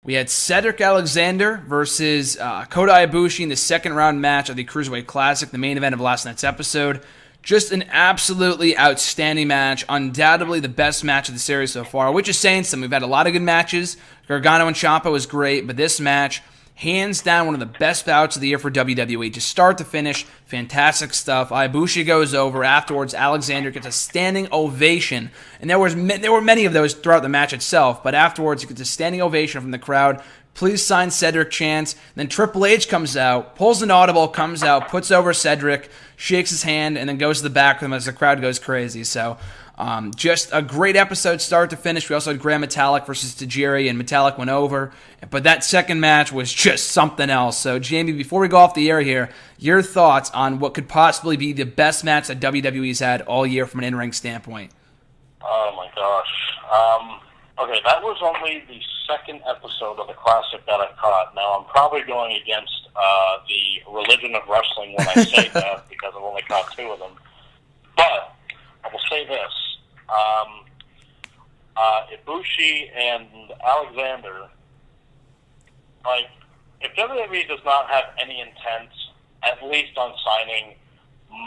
We had Cedric Alexander versus Kota Ibushi in the second round match of the Cruiserweight Classic, the main event of last night's episode. Just an absolutely outstanding match. Undoubtedly the best match of the series so far, which is saying something. We've had a lot of good matches. Gargano and Ciampa was great, but this match, hands down, one of the best bouts of the year for WWE. Just start to finish, fantastic stuff. Ibushi goes over. Afterwards, Alexander gets a standing ovation. And there were many of those throughout the match itself, but afterwards, he gets a standing ovation from the crowd. Please sign Cedric chants. Then Triple H comes out, pulls an audible, comes out, puts over Cedric, shakes his hand, and then goes to the back of him as the crowd goes crazy. So, just a great episode start to finish. We also had Grand Metalik versus Tajiri, and Metalik went over. But that second match was just something else. So, Jamie, before we go off the air here, your thoughts on what could possibly be the best match that WWE's had all year from an in-ring standpoint? Oh, my gosh. Okay, that was only the second episode of the Classic that I caught. Now, I'm probably going against the religion of wrestling when I say that, because I've only caught 2 of them. But I will say this. Ibushi and Alexander, like, if WWE does not have any intent, at least on signing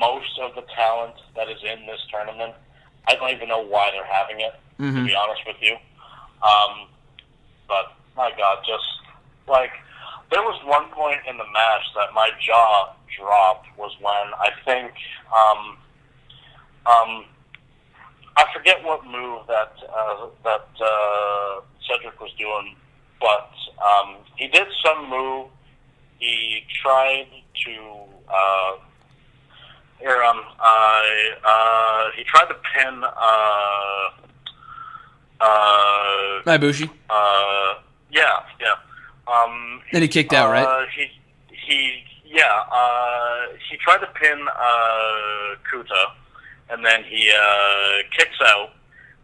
most of the talent that is in this tournament, I don't even know why they're having it, to be honest with you. But, my God, just, like, there was one point in the match that my jaw dropped was when I think, I forget what move that Cedric was doing, but he did some move. He tried to he tried to pin Ibushi. Yeah. Then he kicked out, right? He tried to pin Kuta, and then he kicks out.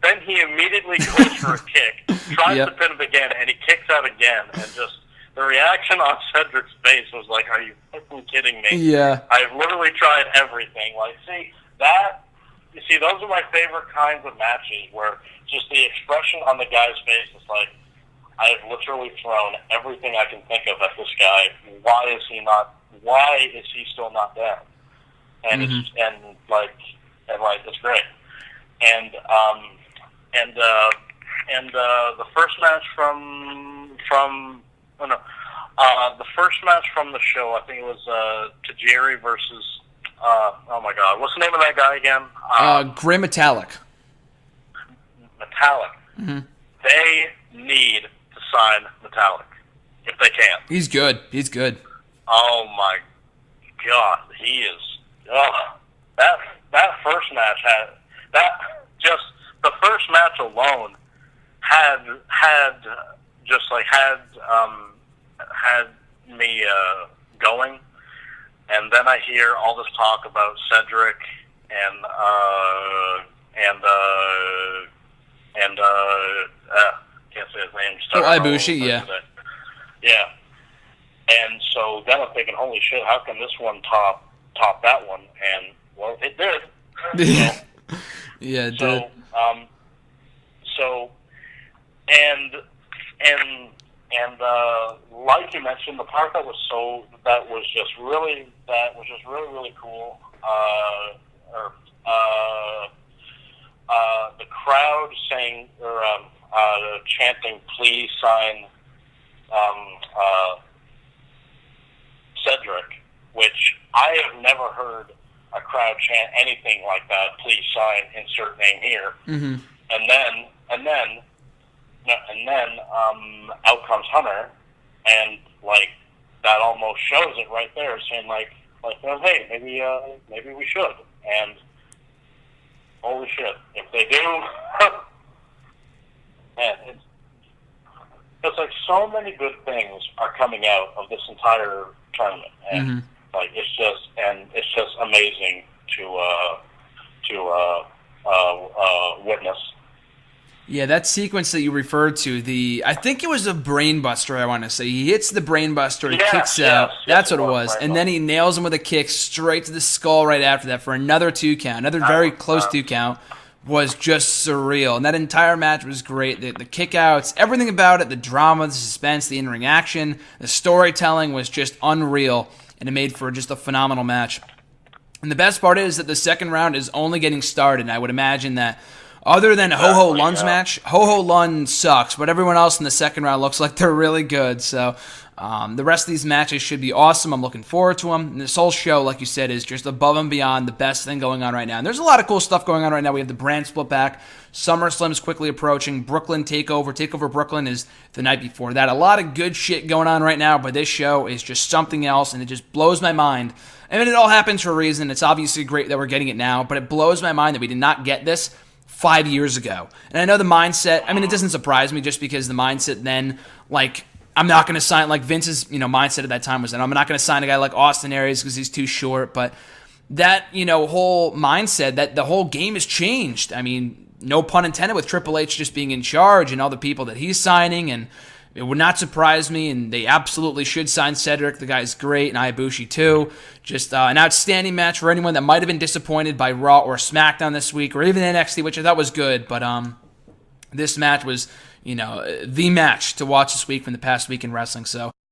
Then he immediately goes for a kick, tries to pin him again, and he kicks out again. And just the reaction on Cedric's face was like, "Are you fucking kidding me?" Yeah. I've literally tried everything. Like, those are my favorite kinds of matches where just the expression on the guy's face is like, I have literally thrown everything I can think of at this guy. Why is he still not down? And it's great. And the first match the first match from the show, I think it was Tajiri versus oh my God, what's the name of that guy again? Grand Metalik. Metalik. They need to sign Metalik if they can. He's good. Oh my God, he is. That first match the first match alone had me going, and then I hear all this talk about Cedric and can't say his name. Ibushi, yeah. Yeah. And so then I'm thinking, holy shit, how can this one top that one? And, well, it did. Yeah, it did. Like you mentioned, the part that was just really cool. The crowd saying or chanting, "Please sign Cedric," which I have never heard a crowd chant anything like that. "Please sign insert name here." Mm-hmm. And then out comes Hunter, and like that almost shows it right there, saying like hey, maybe we should. And holy shit, if they do, man, it's like so many good things are coming out of this entire tournament, and like it's just amazing to witness. Yeah, that sequence that you referred to, I think it was a brain buster, I want to say. He hits the brain buster and kicks out. That's what it was. And then he nails him with a kick straight to the skull right after that for another 2 count. Another very close 2 count. was just surreal. And that entire match was great. The kickouts, everything about it, the drama, the suspense, the in-ring action, the storytelling was just unreal, and it made for just a phenomenal match. And the best part is that the second round is only getting started, and I would imagine that other than Ho-Ho Lun's match, Ho-Ho Lun sucks, but everyone else in the second round looks like they're really good. So the rest of these matches should be awesome. I'm looking forward to them. And this whole show, like you said, is just above and beyond the best thing going on right now. And there's a lot of cool stuff going on right now. We have the brand split back. SummerSlam's quickly approaching. Brooklyn Takeover. Takeover Brooklyn is the night before that. A lot of good shit going on right now, but this show is just something else, and it just blows my mind. I mean, it all happens for a reason. It's obviously great that we're getting it now, but it blows my mind that we did not get this 5 years ago. And I know the mindset, I mean, it doesn't surprise me just because the mindset then, like, I'm not going to sign, like Vince's, mindset at that time was that I'm not going to sign a guy like Austin Aries because he's too short. But that, whole mindset, that the whole game has changed. I mean, no pun intended, with Triple H just being in charge and all the people that he's signing, and it would not surprise me, and they absolutely should sign Cedric. The guy's great, and Ibushi too. Just an outstanding match for anyone that might have been disappointed by Raw or SmackDown this week, or even NXT, which I thought was good. But this match was, the match to watch this week from the past week in wrestling. So